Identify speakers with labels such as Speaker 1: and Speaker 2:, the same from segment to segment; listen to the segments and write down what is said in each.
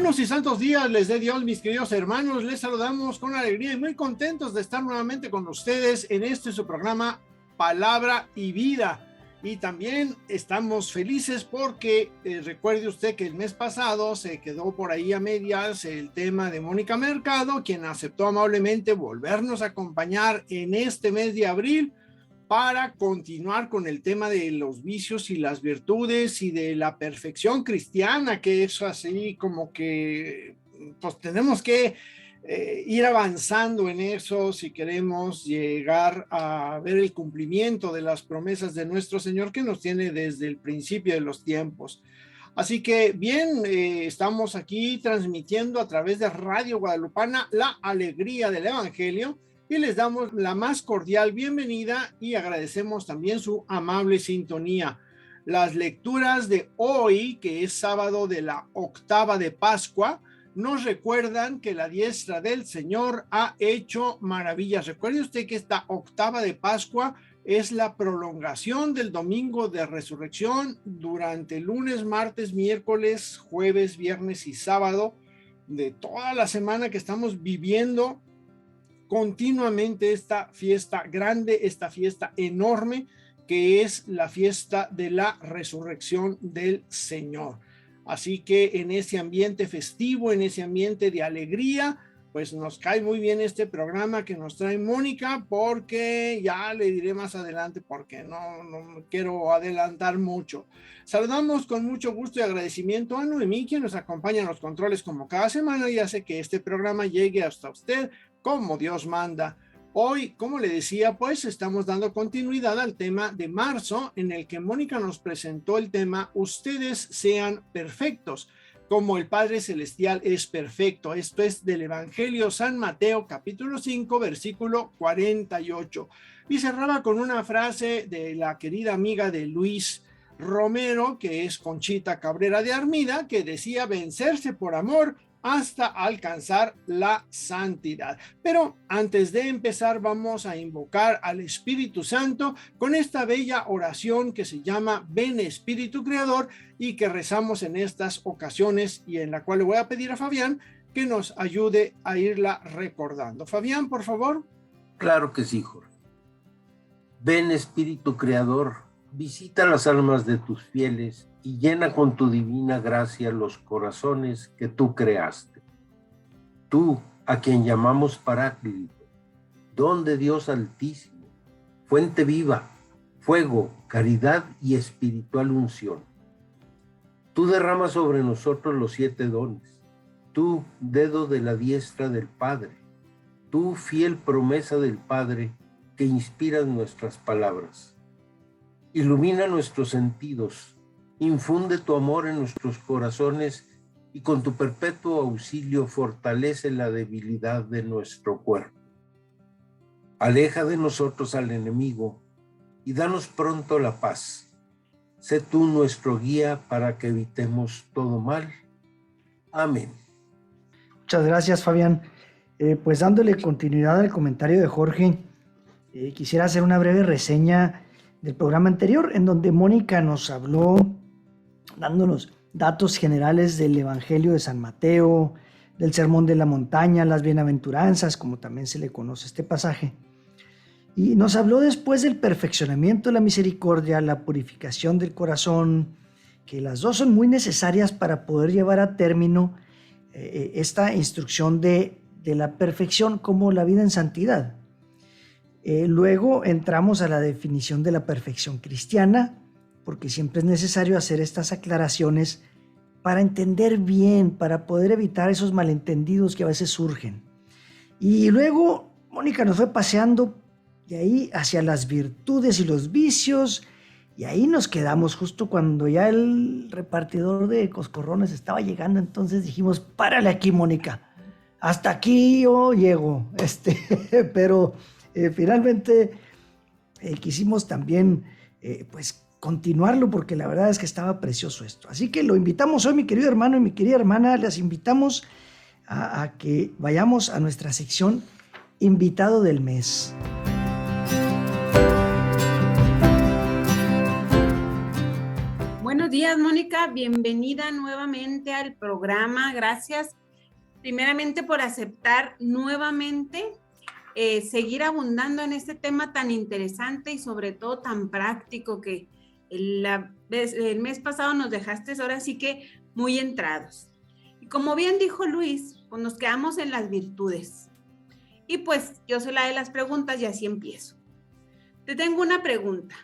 Speaker 1: Buenos y santos días les dé Dios, mis queridos hermanos. Les saludamos con alegría y muy contentos de estar nuevamente con ustedes en su programa Palabra y Vida. Y también estamos felices porque recuerde usted que el mes pasado se quedó por ahí a medias el tema de Mónica Mercado, quien aceptó amablemente volvernos a acompañar en este mes de abril para continuar con el tema de los vicios y las virtudes y de la perfección cristiana, que es así como que pues tenemos que ir avanzando en eso si queremos llegar a ver el cumplimiento de las promesas de nuestro Señor que nos tiene desde el principio de los tiempos. Así que bien, estamos aquí transmitiendo a través de Radio Guadalupana la alegría del Evangelio y les damos la más cordial bienvenida y agradecemos también su amable sintonía. Las lecturas de hoy, que es sábado de la octava de Pascua, nos recuerdan que la diestra del Señor ha hecho maravillas. Recuerde usted que esta octava de Pascua es la prolongación del domingo de resurrección durante lunes, martes, miércoles, jueves, viernes y sábado de toda la semana que estamos viviendo continuamente esta fiesta grande, esta fiesta enorme que es la fiesta de la resurrección del Señor. Así que en ese ambiente festivo, en ese ambiente de alegría, pues nos cae muy bien este programa que nos trae Mónica, porque ya le diré más adelante porque no quiero adelantar mucho. Saludamos con mucho gusto y agradecimiento a Noemí, quien nos acompaña en los controles como cada semana y hace que este programa llegue hasta usted como Dios manda. Hoy, como le decía, pues estamos dando continuidad al tema de marzo, en el que Mónica nos presentó el tema Ustedes sean perfectos, como el Padre Celestial es perfecto. Esto es del Evangelio San Mateo, capítulo 5, versículo 48. Y cerraba con una frase de la querida amiga de Luis Romero, que es Conchita Cabrera de Armida, que decía vencerse por amor hasta alcanzar la santidad. Pero antes de empezar vamos a invocar al Espíritu Santo con esta bella oración que se llama Ven Espíritu Creador y que rezamos en estas ocasiones y en la cual le voy a pedir a Fabián que nos ayude a irla recordando. Fabián, por favor.
Speaker 2: Claro que sí, Jorge. Ven Espíritu Creador, visita las almas de tus fieles y llena con tu divina gracia los corazones que tú creaste. Tú, a quien llamamos Paráclito, don de Dios Altísimo, fuente viva, fuego, caridad y espiritual unción. Tú derramas sobre nosotros los 7 dones. Tú, dedo de la diestra del Padre. Tú, fiel promesa del Padre, que inspiras nuestras palabras. Ilumina nuestros sentidos, infunde tu amor en nuestros corazones y con tu perpetuo auxilio fortalece la debilidad de nuestro cuerpo. Aleja de nosotros al enemigo y danos pronto la paz. Sé tú nuestro guía para que evitemos todo mal. Amén.
Speaker 3: Muchas gracias, Fabián. Pues dándole continuidad al comentario de Jorge, quisiera hacer una breve reseña del programa anterior, en donde Mónica nos habló dándonos datos generales del Evangelio de San Mateo, del Sermón de la Montaña, las bienaventuranzas, como también se le conoce este pasaje. Y nos habló después del perfeccionamiento de la misericordia, la purificación del corazón, que las dos son muy necesarias para poder llevar a término esta instrucción de la perfección como la vida en santidad. Luego entramos a la definición de la perfección cristiana, porque siempre es necesario hacer estas aclaraciones para entender bien, para poder evitar esos malentendidos que a veces surgen. Y luego Mónica nos fue paseando de ahí hacia las virtudes y los vicios, y ahí nos quedamos justo cuando ya el repartidor de coscorrones estaba llegando. Entonces dijimos, párale aquí, Mónica, hasta aquí yo llego. Pero finalmente quisimos también pues continuarlo, porque la verdad es que estaba precioso esto. Así que lo invitamos hoy, mi querido hermano y mi querida hermana, les invitamos a que vayamos a nuestra sección Invitado del Mes.
Speaker 4: Buenos días, Mónica. Bienvenida nuevamente al programa. Gracias primeramente por aceptar nuevamente seguir abundando en este tema tan interesante y sobre todo tan práctico que el mes pasado nos dejaste ahora sí que muy entrados. Y como bien dijo Luis, pues nos quedamos en las virtudes. Y pues yo soy la de las preguntas y así empiezo. Te tengo una pregunta.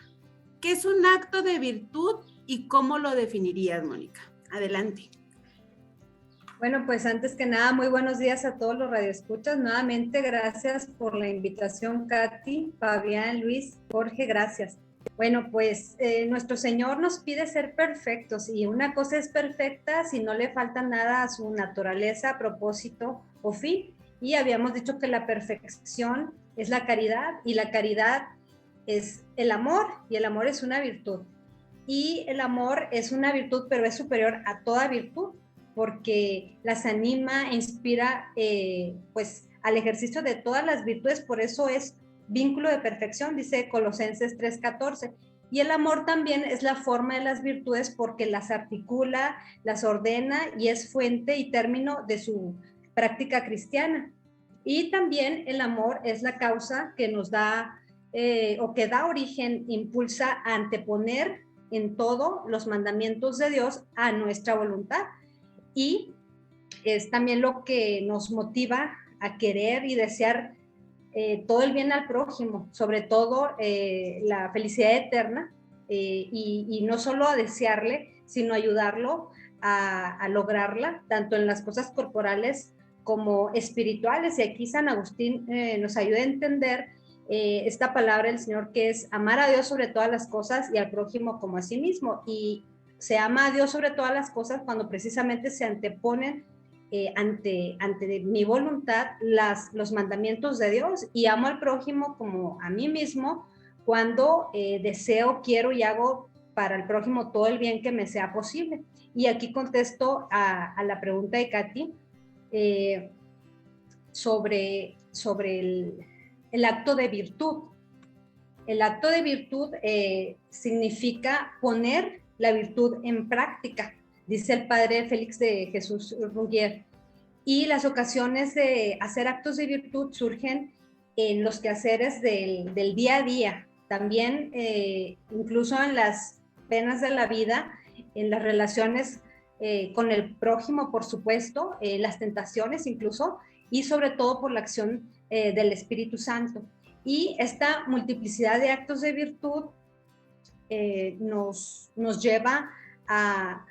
Speaker 4: ¿Qué es un acto de virtud y cómo lo definirías, Mónica? Adelante.
Speaker 5: Bueno, pues antes que nada, muy buenos días a todos los radioescuchas. Nuevamente, gracias por la invitación, Katy, Fabián, Luis, Jorge, gracias. Bueno, pues nuestro Señor nos pide ser perfectos y una cosa es perfecta si no le falta nada a su naturaleza, propósito o fin. Y habíamos dicho que la perfección es la caridad y la caridad es el amor y el amor es una virtud. Y el amor es una virtud, pero es superior a toda virtud, porque las anima, inspira pues al ejercicio de todas las virtudes, por eso es vínculo de perfección, dice Colosenses 3:14. Y el amor también es la forma de las virtudes porque las articula, las ordena y es fuente y término de su práctica cristiana. Y también el amor es la causa que nos da o que da origen, impulsa a anteponer en todo los mandamientos de Dios a nuestra voluntad. Y es también lo que nos motiva a querer y desear todo el bien al prójimo, sobre todo la felicidad eterna, y no solo a desearle, sino ayudarlo a lograrla, tanto en las cosas corporales como espirituales. Y aquí San Agustín nos ayuda a entender esta palabra del Señor, que es amar a Dios sobre todas las cosas y al prójimo como a sí mismo. Y se ama a Dios sobre todas las cosas cuando precisamente se anteponen ante mi voluntad los mandamientos de Dios, y amo al prójimo como a mí mismo cuando deseo, quiero y hago para el prójimo todo el bien que me sea posible. Y aquí contesto a la pregunta de Katy sobre el acto de virtud. El acto de virtud significa poner la virtud en práctica, dice el padre Félix de Jesús Ruggier. Y las ocasiones de hacer actos de virtud surgen en los quehaceres del día a día, también incluso en las penas de la vida, en las relaciones con el prójimo, por supuesto, las tentaciones incluso, y sobre todo por la acción del Espíritu Santo. Y esta multiplicidad de actos de virtud nos lleva a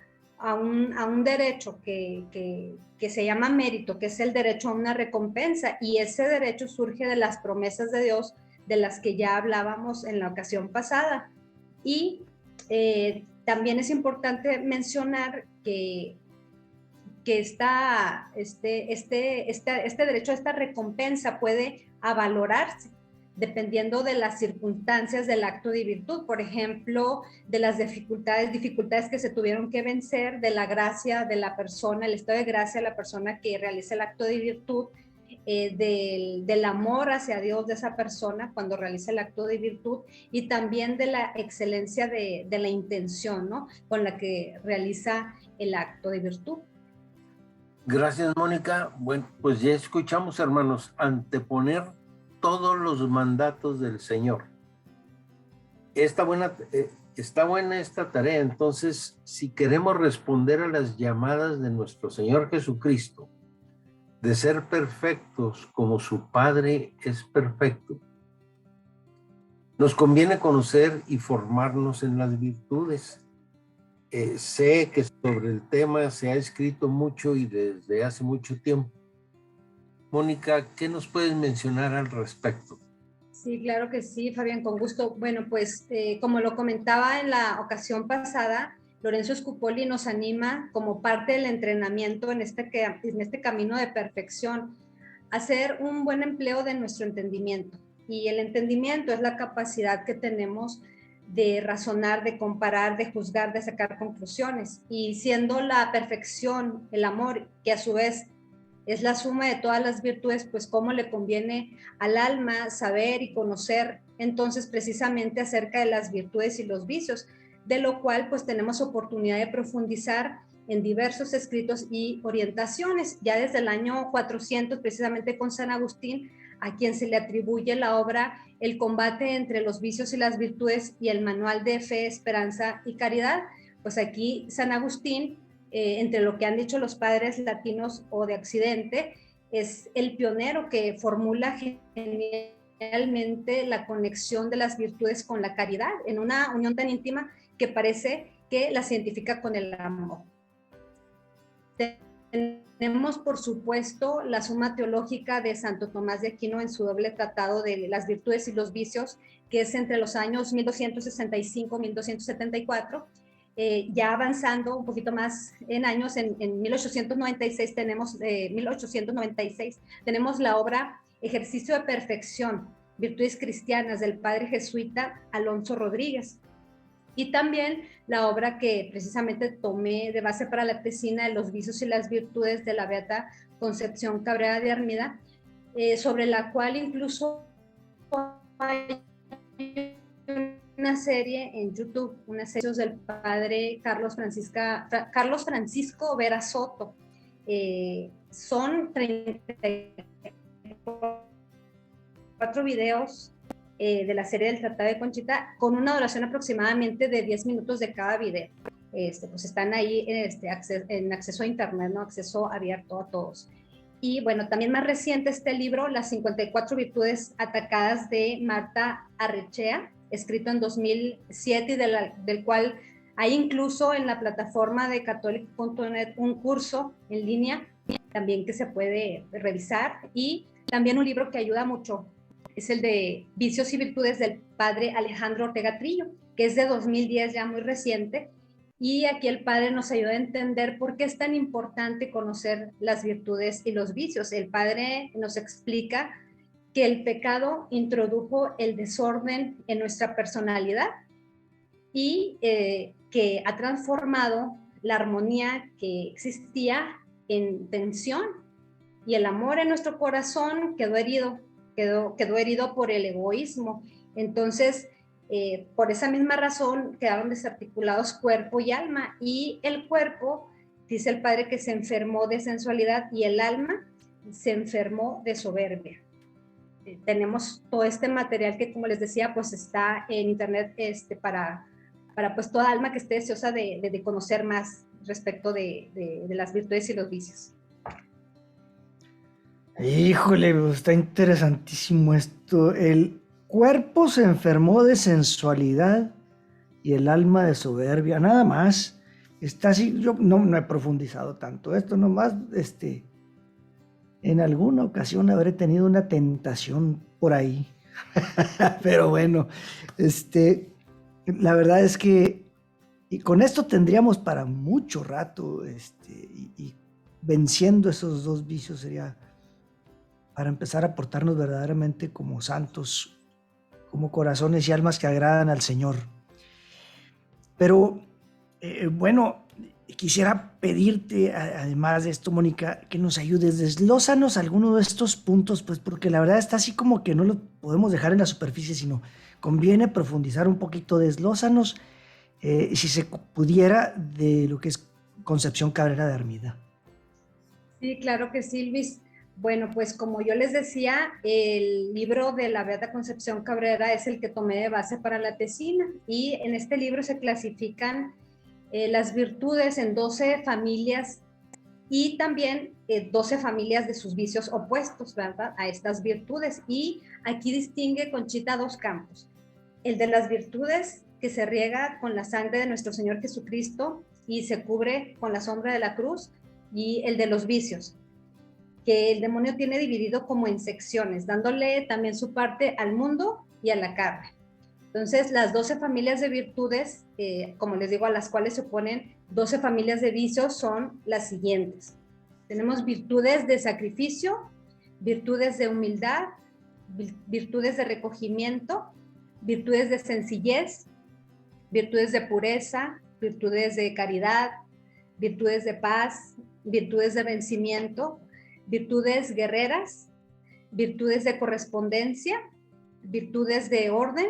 Speaker 5: un derecho que se llama mérito, que es el derecho a una recompensa, y ese derecho surge de las promesas de Dios, de las que ya hablábamos en la ocasión pasada. Y también es importante mencionar que este derecho a esta recompensa puede avalorarse dependiendo de las circunstancias del acto de virtud, por ejemplo, de las dificultades que se tuvieron que vencer, de la gracia de la persona, el estado de gracia de la persona que realiza el acto de virtud, del amor hacia Dios de esa persona cuando realiza el acto de virtud, y también de la excelencia de la intención, ¿no?, con la que realiza el acto de virtud.
Speaker 2: Gracias, Mónica. Bueno, pues ya escuchamos, hermanos, anteponer todos los mandatos del Señor. Está buena esta tarea. Entonces, si queremos responder a las llamadas de nuestro Señor Jesucristo, de ser perfectos como su Padre es perfecto, nos conviene conocer y formarnos en las virtudes. Sé que sobre el tema se ha escrito mucho y desde hace mucho tiempo. Mónica, ¿qué nos puedes mencionar al respecto?
Speaker 5: Sí, claro que sí, Fabián, con gusto. Bueno, pues como lo comentaba en la ocasión pasada, Lorenzo Scupoli nos anima como parte del entrenamiento en este camino de perfección a hacer un buen empleo de nuestro entendimiento. Y el entendimiento es la capacidad que tenemos de razonar, de comparar, de juzgar, de sacar conclusiones. Y siendo la perfección, el amor, que a su vez es la suma de todas las virtudes, pues cómo le conviene al alma saber y conocer entonces precisamente acerca de las virtudes y los vicios. de lo cual pues tenemos oportunidad de profundizar en diversos escritos y orientaciones. Ya desde el año 400, precisamente con San Agustín, a quien se le atribuye la obra El combate entre los vicios y las virtudes y el manual de fe, esperanza y caridad, pues aquí San Agustín, entre lo que han dicho los padres latinos o de Occidente, es el pionero que formula generalmente la conexión de las virtudes con la caridad, en una unión tan íntima que parece que las identifica con el amor. Tenemos, por supuesto, la Suma Teológica de Santo Tomás de Aquino en su doble tratado de las virtudes y los vicios, que es entre los años 1265 y 1274. Ya avanzando un poquito más en años, en 1896 tenemos la obra Ejercicio de Perfección, Virtudes Cristianas, del padre jesuita Alonso Rodríguez. Y también la obra que precisamente tomé de base para la tesina de los vicios y las virtudes de la beata Concepción Cabrera de Armida, sobre la cual incluso hay una serie en YouTube, una serie del padre Carlos Francisco Vera Soto. Son 34 videos de la serie del Tratado de Conchita, con una duración aproximadamente de 10 minutos de cada video. Pues están ahí en acceso a internet, ¿no? Acceso abierto a todos. Y bueno, también más reciente este libro, Las 54 virtudes atacadas, de Marta Arrechea, escrito en 2007, y del cual hay incluso en la plataforma de catholic.net un curso en línea también que se puede revisar, y también un libro que ayuda mucho es el de Vicios y Virtudes, del padre Alejandro Ortega Trillo, que es de 2010, ya muy reciente, y aquí el padre nos ayuda a entender por qué es tan importante conocer las virtudes y los vicios. El padre nos explica que el pecado introdujo el desorden en nuestra personalidad y que ha transformado la armonía que existía en tensión, y el amor en nuestro corazón quedó herido por el egoísmo. Entonces, por esa misma razón quedaron desarticulados cuerpo y alma, y el cuerpo, dice el padre, que se enfermó de sensualidad, y el alma se enfermó de soberbia. Tenemos todo este material que, como les decía, pues está en internet para pues toda alma que esté deseosa de conocer más respecto de las virtudes y los vicios.
Speaker 3: Híjole, está interesantísimo esto. El cuerpo se enfermó de sensualidad y el alma de soberbia, nada más. Está así, yo no he profundizado tanto esto, nomás en alguna ocasión habré tenido una tentación por ahí. Pero bueno, la verdad es que y con esto tendríamos para mucho rato, y venciendo esos dos vicios sería para empezar a portarnos verdaderamente como santos, como corazones y almas que agradan al Señor. Pero bueno, quisiera pedirte, además de esto, Mónica, que nos ayudes, desglósanos alguno de estos puntos, pues porque la verdad está así como que no lo podemos dejar en la superficie, sino conviene profundizar un poquito. Desglósanos, si se pudiera, de lo que es Concepción Cabrera de Armida.
Speaker 5: Sí, claro que sí, Luis. Bueno, pues como yo les decía, el libro de la beata Concepción Cabrera es el que tomé de base para la tesina, y en este libro se clasifican las virtudes en 12 familias, y también 12 familias de sus vicios opuestos, ¿verdad?, a estas virtudes. Y aquí distingue Conchita dos campos: el de las virtudes, que se riega con la sangre de nuestro Señor Jesucristo y se cubre con la sombra de la cruz, y el de los vicios, que el demonio tiene dividido como en secciones, dándole también su parte al mundo y a la carne. Entonces, las 12 familias de virtudes, como les digo, a las cuales se oponen 12 familias de vicios, son las siguientes. Tenemos virtudes de sacrificio, virtudes de humildad, virtudes de recogimiento, virtudes de sencillez, virtudes de pureza, virtudes de caridad, virtudes de paz, virtudes de vencimiento, virtudes guerreras, virtudes de correspondencia, virtudes de orden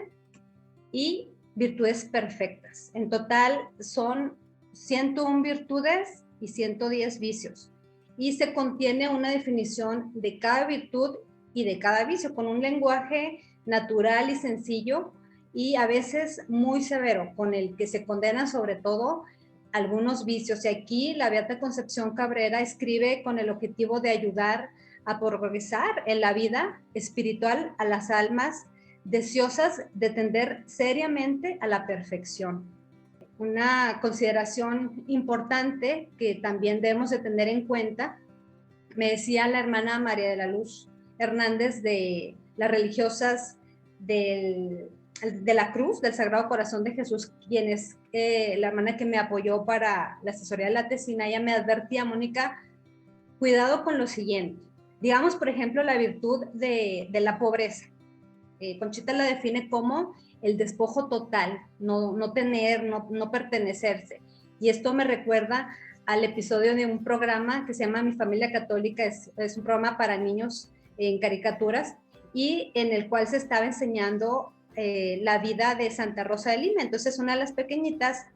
Speaker 5: y virtudes perfectas. En total son 101 virtudes y 110 vicios. Y se contiene una definición de cada virtud y de cada vicio, con un lenguaje natural y sencillo, y a veces muy severo, con el que se condenan sobre todo algunos vicios. Y aquí la Beata Concepción Cabrera escribe con el objetivo de ayudar a progresar en la vida espiritual a las almas deseosas de tender seriamente a la perfección. Una consideración importante que también debemos de tener en cuenta, me decía la hermana María de la Luz Hernández, de las religiosas de la Cruz, del Sagrado Corazón de Jesús, quien es la hermana que me apoyó para la asesoría de la tesina. Ella me advertía: Mónica, cuidado con lo siguiente. Digamos, por ejemplo, la virtud de la pobreza. Conchita la define como el despojo total, no tener, no pertenecerse. Y esto me recuerda al episodio de un programa que se llama Mi Familia Católica, es un programa para niños en caricaturas, y en el cual se estaba enseñando la vida de Santa Rosa de Lima. Entonces una de las pequeñitas,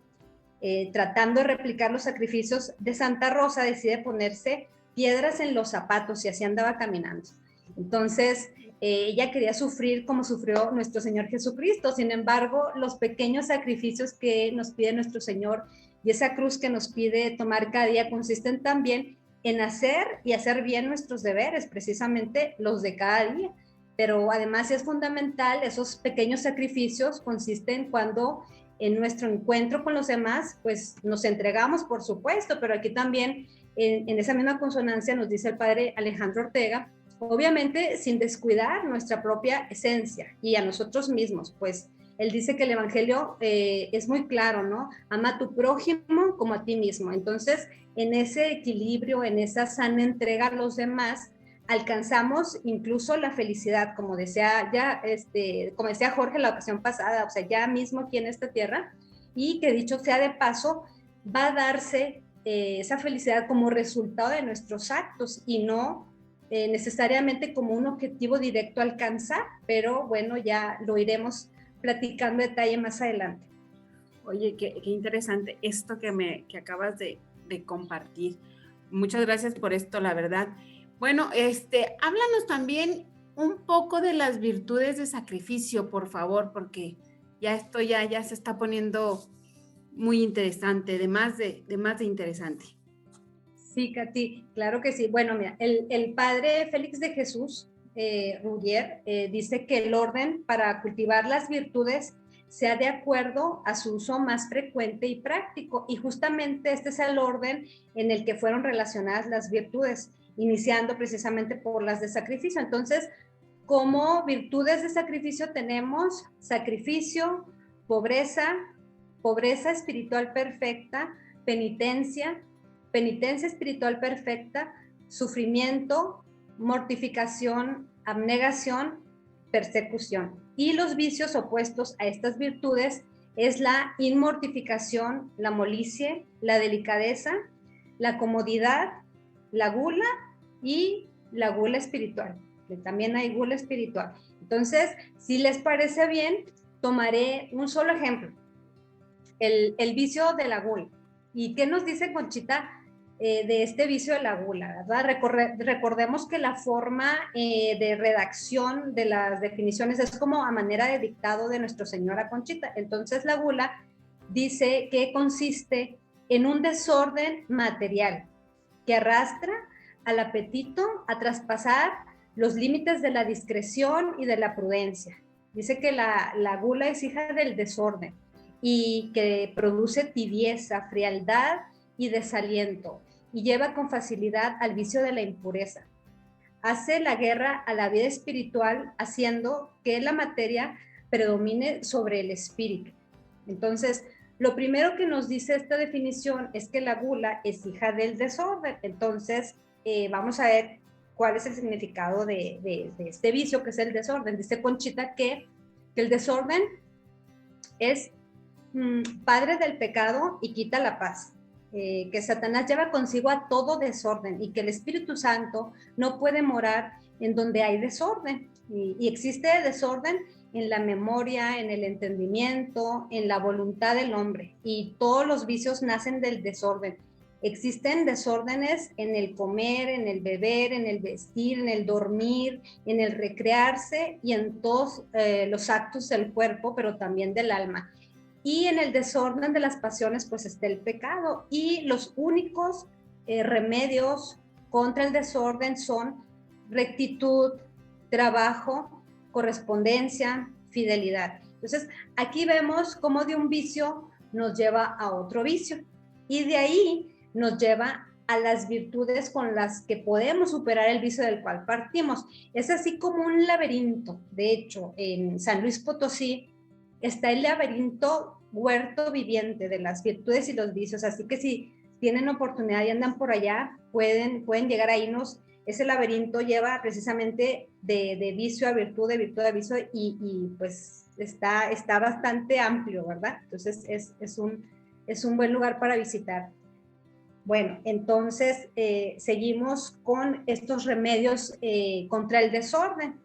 Speaker 5: tratando de replicar los sacrificios de Santa Rosa, decide ponerse piedras en los zapatos y así andaba caminando. Entonces ella quería sufrir como sufrió nuestro Señor Jesucristo. Sin embargo, los pequeños sacrificios que nos pide nuestro Señor y esa cruz que nos pide tomar cada día consisten también en hacer y hacer bien nuestros deberes, precisamente los de cada día. Pero además es fundamental, esos pequeños sacrificios consisten cuando en nuestro encuentro con los demás, pues nos entregamos, por supuesto, pero aquí también en esa misma consonancia nos dice el padre Alejandro Ortega, obviamente sin descuidar nuestra propia esencia y a nosotros mismos, pues él dice que el evangelio es muy claro, ¿no? Ama a tu prójimo como a ti mismo. Entonces, en ese equilibrio, en esa sana entrega a los demás, alcanzamos incluso la felicidad, como decía como decía Jorge la ocasión pasada, o sea, ya mismo aquí en esta tierra, y que dicho sea de paso, va a darse esa felicidad como resultado de nuestros actos y no necesariamente como un objetivo directo a alcanzar, pero bueno, ya lo iremos platicando en detalle más adelante.
Speaker 4: Oye, qué interesante esto que acabas de compartir. Muchas gracias por esto, la verdad. Bueno, háblanos también un poco de las virtudes de sacrificio, por favor, porque ya esto ya se está poniendo muy interesante, de más de interesante.
Speaker 5: Sí, Katy, claro que sí. Bueno, mira, el padre Félix de Jesús Ruggier dice que el orden para cultivar las virtudes sea de acuerdo a su uso más frecuente y práctico, y justamente este es el orden en el que fueron relacionadas las virtudes, iniciando precisamente por las de sacrificio. Entonces, como virtudes de sacrificio tenemos sacrificio, pobreza espiritual perfecta, penitencia espiritual perfecta, sufrimiento, mortificación, abnegación, persecución. Y los vicios opuestos a estas virtudes es la inmortificación, la molicie, la delicadeza, la comodidad, la gula y la gula espiritual. También hay gula espiritual. Entonces, si les parece bien, tomaré un solo ejemplo, el vicio de la gula. ¿Y qué nos dice Conchita de este vicio de la gula, verdad? Recordemos que la forma de redacción de las definiciones es como a manera de dictado de nuestra señora Conchita. Entonces la gula dice que consiste en un desorden material que arrastra al apetito a traspasar los límites de la discreción y de la prudencia. Dice que la gula es hija del desorden y que produce tibieza, frialdad y desaliento, y lleva con facilidad al vicio de la impureza. Hace la guerra a la vida espiritual, haciendo que la materia predomine sobre el espíritu. Entonces, lo primero que nos dice esta definición es que la gula es hija del desorden. Entonces, vamos a ver cuál es el significado de este vicio, que es el desorden. Dice Conchita que el desorden es padre del pecado y quita la paz. Que Satanás lleva consigo a todo desorden y que el Espíritu Santo no puede morar en donde hay desorden. Y existe desorden en la memoria, en el entendimiento, en la voluntad del hombre. Y todos los vicios nacen del desorden. Existen desórdenes en el comer, en el beber, en el vestir, en el dormir, en el recrearse y en todos los actos del cuerpo, pero también del alma. Y en el desorden de las pasiones, pues está el pecado. Y los únicos remedios contra el desorden son rectitud, trabajo, correspondencia, fidelidad. Entonces, aquí vemos cómo de un vicio nos lleva a otro vicio. Y de ahí nos lleva a las virtudes con las que podemos superar el vicio del cual partimos. Es así como un laberinto. De hecho, en San Luis Potosí está el laberinto huerto viviente de las virtudes y los vicios. Así que si tienen oportunidad y andan por allá, pueden llegar ahí. Ese laberinto lleva precisamente de vicio a virtud, de virtud a vicio, y pues está bastante amplio, ¿verdad? Entonces es un buen lugar para visitar. Bueno, entonces seguimos con estos remedios contra el desorden.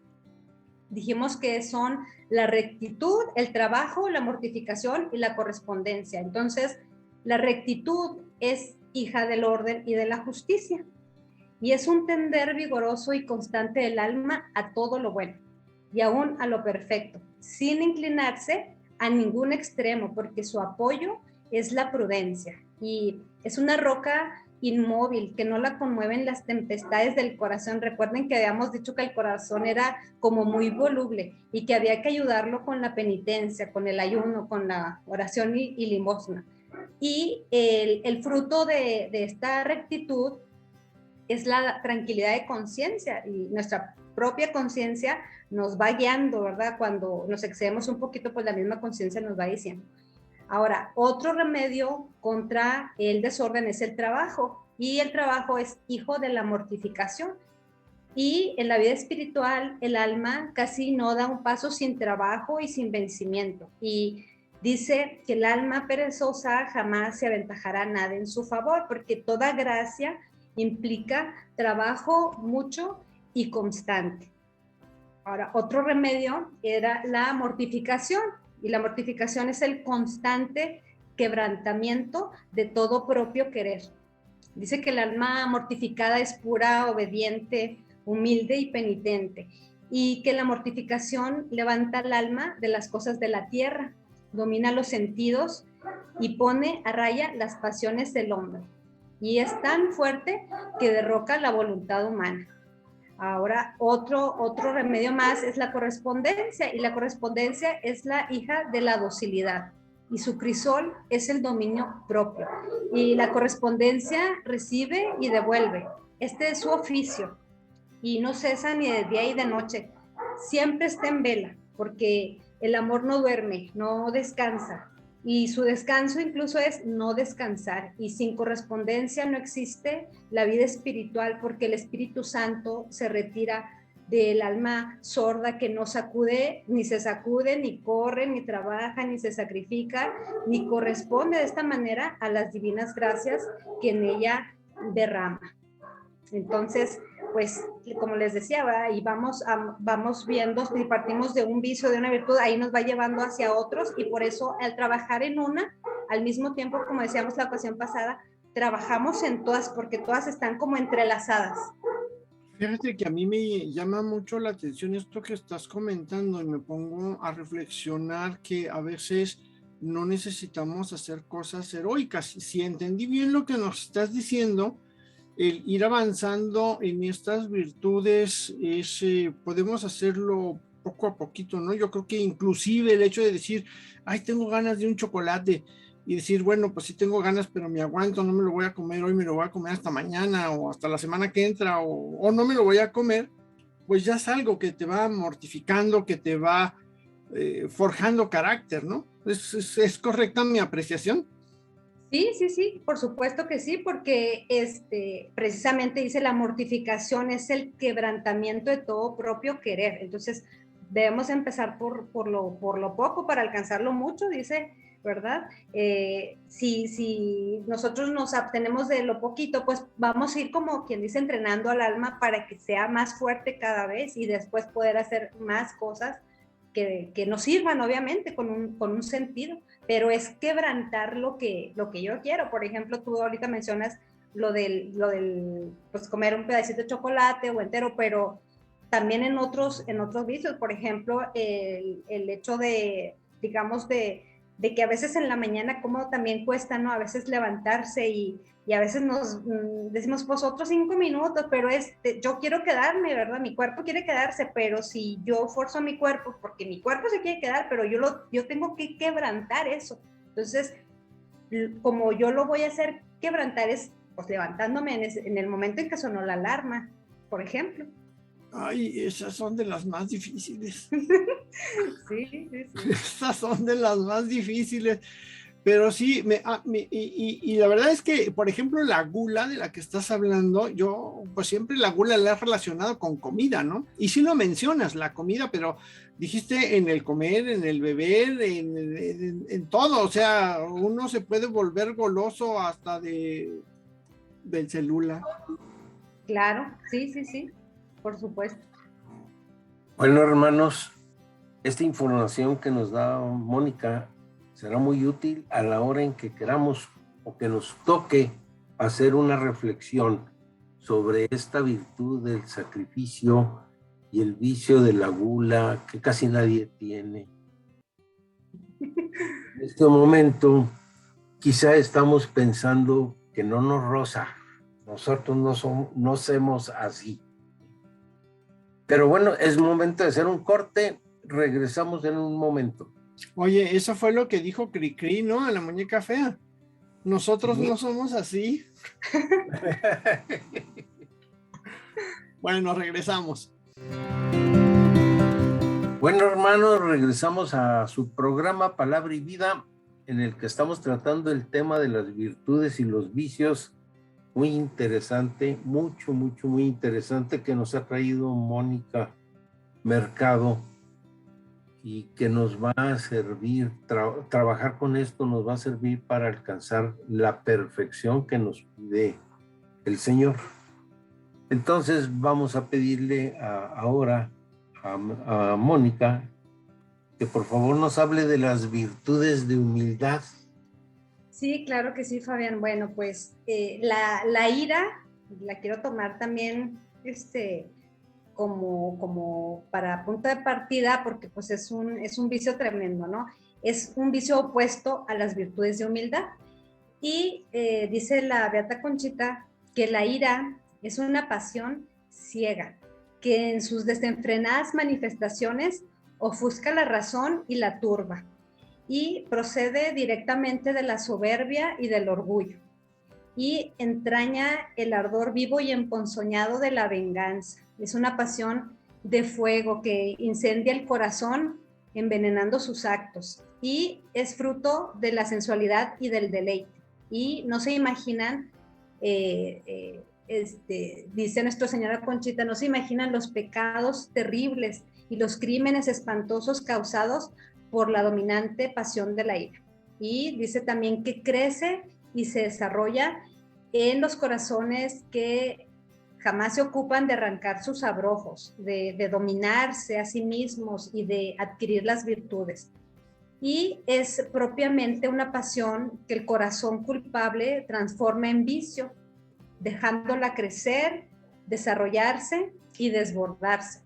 Speaker 5: Dijimos que son la rectitud, el trabajo, la mortificación y la correspondencia. Entonces, la rectitud es hija del orden y de la justicia. Y es un tender vigoroso y constante del alma a todo lo bueno y aún a lo perfecto, sin inclinarse a ningún extremo, porque su apoyo es la prudencia. Y es una roca inmóvil, que no la conmueven las tempestades del corazón. Recuerden que habíamos dicho que el corazón era como muy voluble y que había que ayudarlo con la penitencia, con el ayuno, con la oración y limosna. Y el fruto de esta rectitud es la tranquilidad de conciencia, y nuestra propia conciencia nos va guiando, ¿verdad? Cuando nos excedemos un poquito, pues la misma conciencia nos va diciendo. Ahora, otro remedio contra el desorden es el trabajo, y el trabajo es hijo de la mortificación. Y en la vida espiritual, el alma casi no da un paso sin trabajo y sin vencimiento. Y dice que el alma perezosa jamás se aventajará nada en su favor, porque toda gracia implica trabajo mucho y constante. Ahora, otro remedio era la mortificación, y la mortificación es el constante quebrantamiento de todo propio querer. Dice que el alma mortificada es pura, obediente, humilde y penitente, y que la mortificación levanta el alma de las cosas de la tierra, domina los sentidos y pone a raya las pasiones del hombre. Y es tan fuerte que derroca la voluntad humana. Ahora, otro remedio más es la correspondencia, y la correspondencia es la hija de la docilidad, y su crisol es el dominio propio. Y la correspondencia recibe y devuelve. Este es su oficio, y no cesa ni de día y de noche. Siempre está en vela, porque el amor no duerme, no descansa. Y su descanso incluso es no descansar. Y sin correspondencia no existe la vida espiritual, porque el Espíritu Santo se retira del alma sorda, que no sacude, ni se sacude, ni corre, ni trabaja, ni se sacrifica, ni corresponde de esta manera a las divinas gracias que en ella derrama. Entonces, pues, como les decía, ¿verdad? Y vamos viendo, si partimos de un vicio, de una virtud, ahí nos va llevando hacia otros, y por eso al trabajar en una, al mismo tiempo, como decíamos la ocasión pasada, trabajamos en todas, porque todas están como entrelazadas.
Speaker 1: Fíjate que a mí me llama mucho la atención esto que estás comentando, y me pongo a reflexionar que a veces no necesitamos hacer cosas heroicas. Si entendí bien lo que nos estás diciendo, el ir avanzando en estas virtudes podemos hacerlo poco a poquito, ¿no? Yo creo que inclusive el hecho de decir, ay, tengo ganas de un chocolate, y decir, bueno, pues sí tengo ganas, pero me aguanto, no me lo voy a comer hoy, me lo voy a comer hasta mañana o hasta la semana que entra, o no me lo voy a comer, pues ya es algo que te va mortificando, que te va forjando carácter, ¿no? ¿Es correcta mi apreciación?
Speaker 5: Sí, por supuesto que sí, porque precisamente dice la mortificación es el quebrantamiento de todo propio querer. Entonces debemos empezar por lo poco para alcanzar lo mucho, dice, ¿verdad? Si nosotros nos abstenemos de lo poquito, pues vamos a ir, como quien dice, entrenando al alma para que sea más fuerte cada vez y después poder hacer más cosas que nos sirvan, obviamente, con un sentido, pero es quebrantar lo que yo quiero. Por ejemplo, tú ahorita mencionas lo del pues comer un pedacito de chocolate o entero, pero también en otros vicios, por ejemplo, el hecho de, digamos, de que a veces en la mañana, como también cuesta, ¿no? A veces levantarse y a veces nos decimos, pues otros 5 minutos, pero yo quiero quedarme, ¿verdad? Mi cuerpo quiere quedarse, pero si yo forzo a mi cuerpo, porque mi cuerpo se quiere quedar, pero yo tengo que quebrantar eso. Entonces, como yo lo voy a hacer quebrantar es, pues levantándome en el momento en que sonó la alarma, por ejemplo.
Speaker 1: Ay, esas son de las más difíciles.
Speaker 5: Sí.
Speaker 1: Esas son de las más difíciles. Pero sí, y la verdad es que, por ejemplo, la gula de la que estás hablando, yo pues siempre la gula la he relacionado con comida, ¿no? Y sí lo mencionas, la comida, pero dijiste en el comer, en el beber, en todo, o sea, uno se puede volver goloso hasta del celular.
Speaker 5: Claro, sí, por supuesto.
Speaker 2: Bueno, hermanos, esta información que nos da Mónica será muy útil a la hora en que queramos o que nos toque hacer una reflexión sobre esta virtud del sacrificio y el vicio de la gula que casi nadie tiene. En este momento, quizá estamos pensando que no nos roza. Nosotros no somos así. Pero bueno, es momento de hacer un corte. Regresamos en un momento.
Speaker 1: Oye, eso fue lo que dijo Cricri, ¿no? A la muñeca fea. Nosotros no somos así. Bueno, regresamos.
Speaker 2: Bueno, hermanos, regresamos a su programa Palabra y Vida, en el que estamos tratando el tema de las virtudes y los vicios. Muy interesante, muy interesante, que nos ha traído Mónica Mercado y que nos va a servir, trabajar con esto nos va a servir para alcanzar la perfección que nos pide el Señor. Entonces vamos a pedirle ahora a Mónica que por favor nos hable de las virtudes de humildad.
Speaker 5: Sí, claro que sí, Fabián. Bueno, pues la ira la quiero tomar también como para punto de partida, porque pues es un vicio tremendo, ¿no? Es un vicio opuesto a las virtudes de humildad. Y dice la Beata Conchita que la ira es una pasión ciega, que en sus desenfrenadas manifestaciones ofusca la razón y la turba, y procede directamente de la soberbia y del orgullo, y entraña el ardor vivo y emponzoñado de la venganza. Es una pasión de fuego que incendia el corazón, envenenando sus actos, y es fruto de la sensualidad y del deleite. Y no se imaginan, dice nuestra señora Conchita, no se imaginan los pecados terribles y los crímenes espantosos causados por la dominante pasión de la ira. Y dice también que crece y se desarrolla en los corazones que jamás se ocupan de arrancar sus abrojos, de dominarse a sí mismos y de adquirir las virtudes. Y es propiamente una pasión que el corazón culpable transforma en vicio, dejándola crecer, desarrollarse y desbordarse.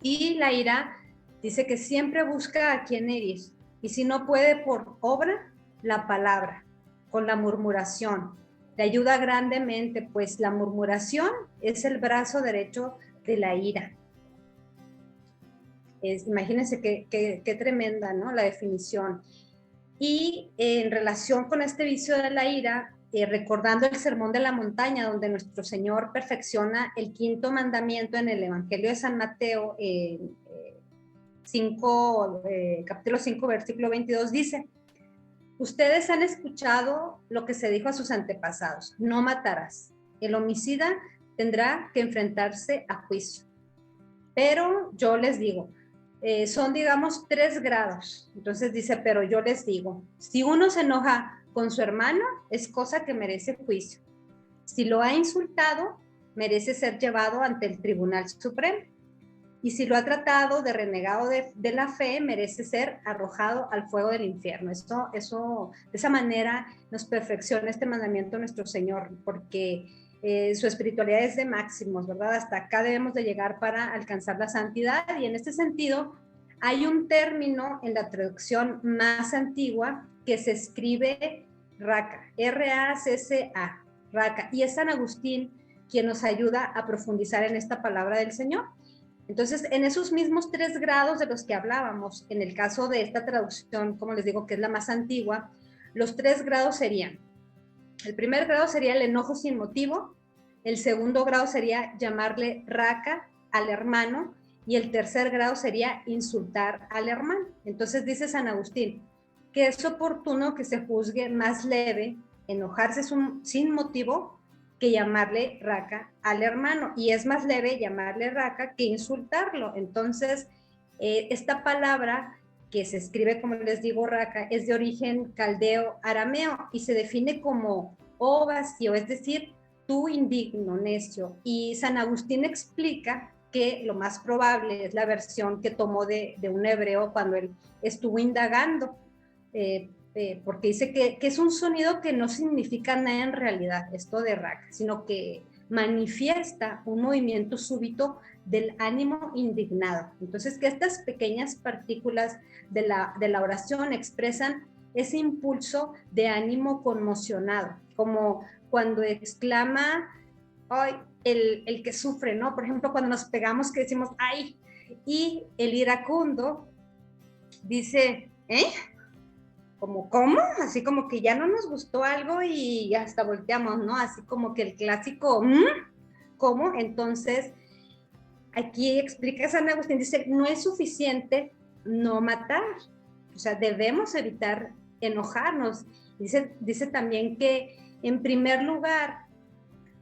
Speaker 5: Y la ira dice que siempre busca a quien herir, y si no puede por obra, la palabra, con la murmuración. Le ayuda grandemente, pues la murmuración es el brazo derecho de la ira. Imagínense qué tremenda, ¿no? La definición. Y en relación con este vicio de la ira, recordando el Sermón de la Montaña, donde nuestro Señor perfecciona el 5º mandamiento en el Evangelio de San Mateo, capítulo 5, versículo 22, dice: ustedes han escuchado lo que se dijo a sus antepasados: no matarás. El homicida tendrá que enfrentarse a juicio. Pero yo les digo, son, digamos, 3 grados. Entonces dice, pero yo les digo, si uno se enoja con su hermano, es cosa que merece juicio. Si lo ha insultado, merece ser llevado ante el Tribunal Supremo. y si lo ha tratado de renegado de la fe, merece ser arrojado al fuego del infierno. Eso, de esa manera nos perfecciona este mandamiento nuestro Señor, porque su espiritualidad es de máximos, ¿verdad? Hasta acá debemos de llegar para alcanzar la santidad, y en este sentido hay un término en la traducción más antigua que se escribe raca, R-A-C-C-A, raca, y es San Agustín quien nos ayuda a profundizar en esta palabra del Señor. Entonces, en esos mismos 3 grados de los que hablábamos, en el caso de esta traducción, como les digo, que es la más antigua, los 3 grados serían: el primer grado sería el enojo sin motivo, el segundo grado sería llamarle raca al hermano, y el tercer grado sería insultar al hermano. Entonces dice San Agustín que es oportuno que se juzgue más leve enojarse sin motivo que llamarle raca al hermano, y es más leve llamarle raca que insultarlo. Entonces, esta palabra que se escribe, como les digo, raca, es de origen caldeo arameo y se define como oh vacío, es decir, tú indigno, necio. Y San Agustín explica que lo más probable es la versión que tomó de un hebreo cuando él estuvo indagando, porque dice que es un sonido que no significa nada en realidad, esto de raca, sino que manifiesta un movimiento súbito del ánimo indignado. Entonces, que estas pequeñas partículas de la oración expresan ese impulso de ánimo conmocionado, como cuando exclama, ay, el que sufre, ¿no? Por ejemplo, cuando nos pegamos, que decimos, ay, y el iracundo dice, como, ¿cómo? Así como que ya no nos gustó algo y hasta volteamos, ¿no? Así como que el clásico, ¿cómo? Entonces, aquí explica San Agustín, dice, no es suficiente no matar, o sea, debemos evitar enojarnos. Dice también que, en primer lugar,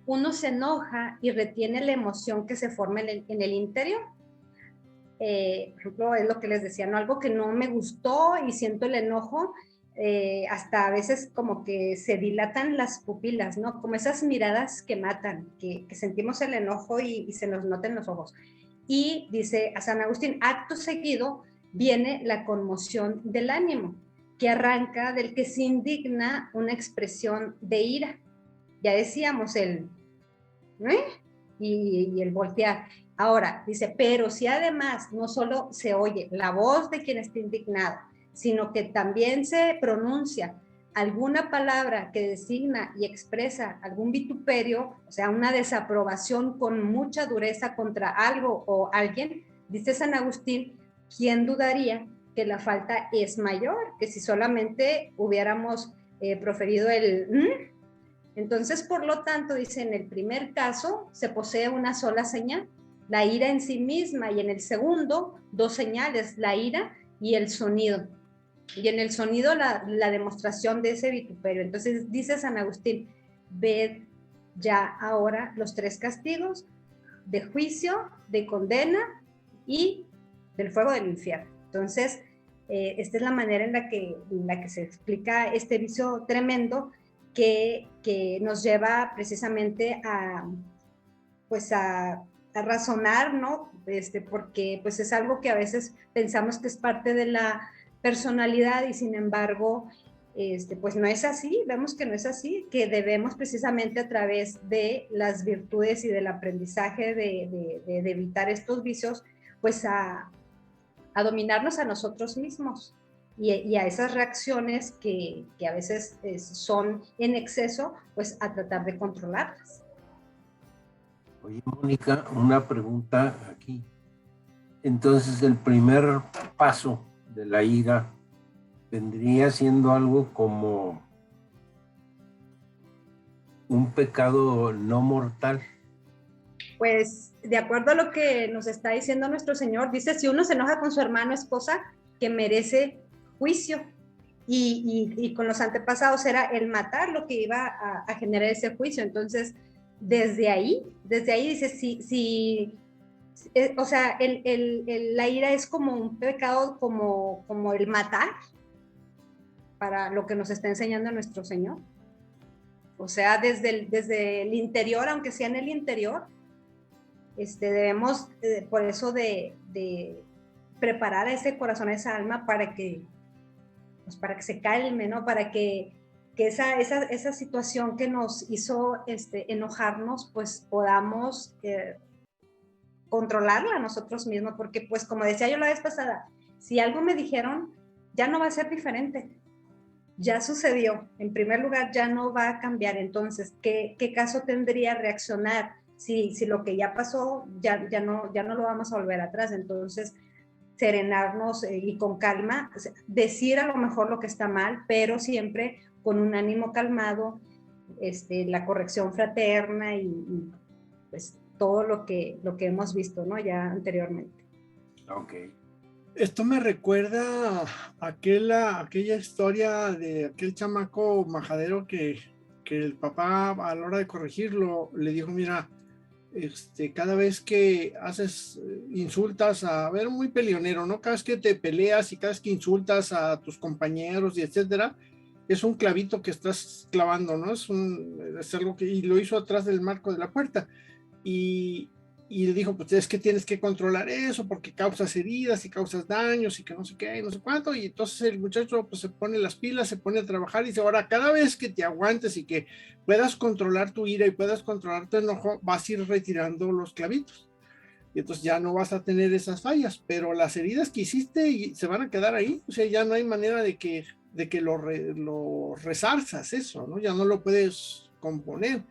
Speaker 5: uno se enoja y retiene la emoción que se forma en el interior. Por ejemplo, es lo que les decía, ¿no? Algo que no me gustó y siento el enojo, hasta a veces como que se dilatan las pupilas, ¿no? Como esas miradas que matan, que sentimos el enojo y se nos nota en los ojos. Y dice a San Agustín, acto seguido viene la conmoción del ánimo, que arranca del que se indigna una expresión de ira. Ya decíamos y el voltear. Ahora, dice, pero si además no solo se oye la voz de quien está indignado, sino que también se pronuncia alguna palabra que designa y expresa algún vituperio, o sea, una desaprobación con mucha dureza contra algo o alguien, dice San Agustín, ¿quién dudaría que la falta es mayor que si solamente hubiéramos proferido el Entonces, por lo tanto, dice, en el primer caso se posee una sola señal, la ira en sí misma, y en el segundo, 2 señales, la ira y el sonido. Y en el sonido, la demostración de ese vituperio. Entonces, dice San Agustín, ved ya ahora los 3 castigos, de juicio, de condena y del fuego del infierno. Entonces, esta es la manera en la que se explica este vicio tremendo que nos lleva precisamente a razonar, ¿no? Porque pues es algo que a veces pensamos que es parte de la personalidad y sin embargo, pues no es así, vemos que no es así, que debemos precisamente a través de las virtudes y del aprendizaje de evitar estos vicios, pues a dominarnos a nosotros mismos. Y a esas reacciones que a veces son en exceso, pues a tratar de controlarlas.
Speaker 2: Oye, Mónica, una pregunta aquí. Entonces, el primer paso de la ira vendría siendo algo como un pecado no mortal.
Speaker 5: Pues, de acuerdo a lo que nos está diciendo nuestro Señor, dice, si uno se enoja con su hermano, es cosa que merece juicio, y con los antepasados era el matar lo que iba a generar ese juicio. Entonces, desde ahí dice, o sea, la ira es como un pecado, como el matar, para lo que nos está enseñando nuestro Señor. O sea, desde el interior, aunque sea en el interior, debemos por eso de preparar ese corazón, esa alma para que se calme, ¿no? Para que esa situación que nos hizo enojarnos, pues podamos controlarla nosotros mismos, porque pues como decía yo la vez pasada, si algo me dijeron, ya no va a ser diferente, ya sucedió, en primer lugar ya no va a cambiar, entonces, ¿qué caso tendría reaccionar si lo que ya pasó ya no lo vamos a volver atrás? Entonces, serenarnos y con calma, decir a lo mejor lo que está mal, pero siempre con un ánimo calmado, la corrección fraterna y pues todo lo que hemos visto, ¿no? Ya anteriormente.
Speaker 2: Ok.
Speaker 1: Esto me recuerda a aquella historia de aquel chamaco majadero que el papá a la hora de corregirlo le dijo, mira, cada vez que insultas a ver, muy peleonero, ¿no? Cada vez que te peleas y cada vez que insultas a tus compañeros y etcétera, es un clavito que estás clavando, ¿no? Es algo y lo hizo atrás del marco de la puerta. Y le dijo, pues es que tienes que controlar eso porque causas heridas y causas daños y que no sé qué, y no sé cuánto. Y entonces el muchacho pues se pone las pilas, se pone a trabajar y dice, ahora cada vez que te aguantes y que puedas controlar tu ira y puedas controlar tu enojo, vas a ir retirando los clavitos. Y entonces ya no vas a tener esas fallas, pero las heridas que hiciste se van a quedar ahí. O sea, ya no hay manera de que lo resarzas eso, ¿no? Ya no lo puedes componer.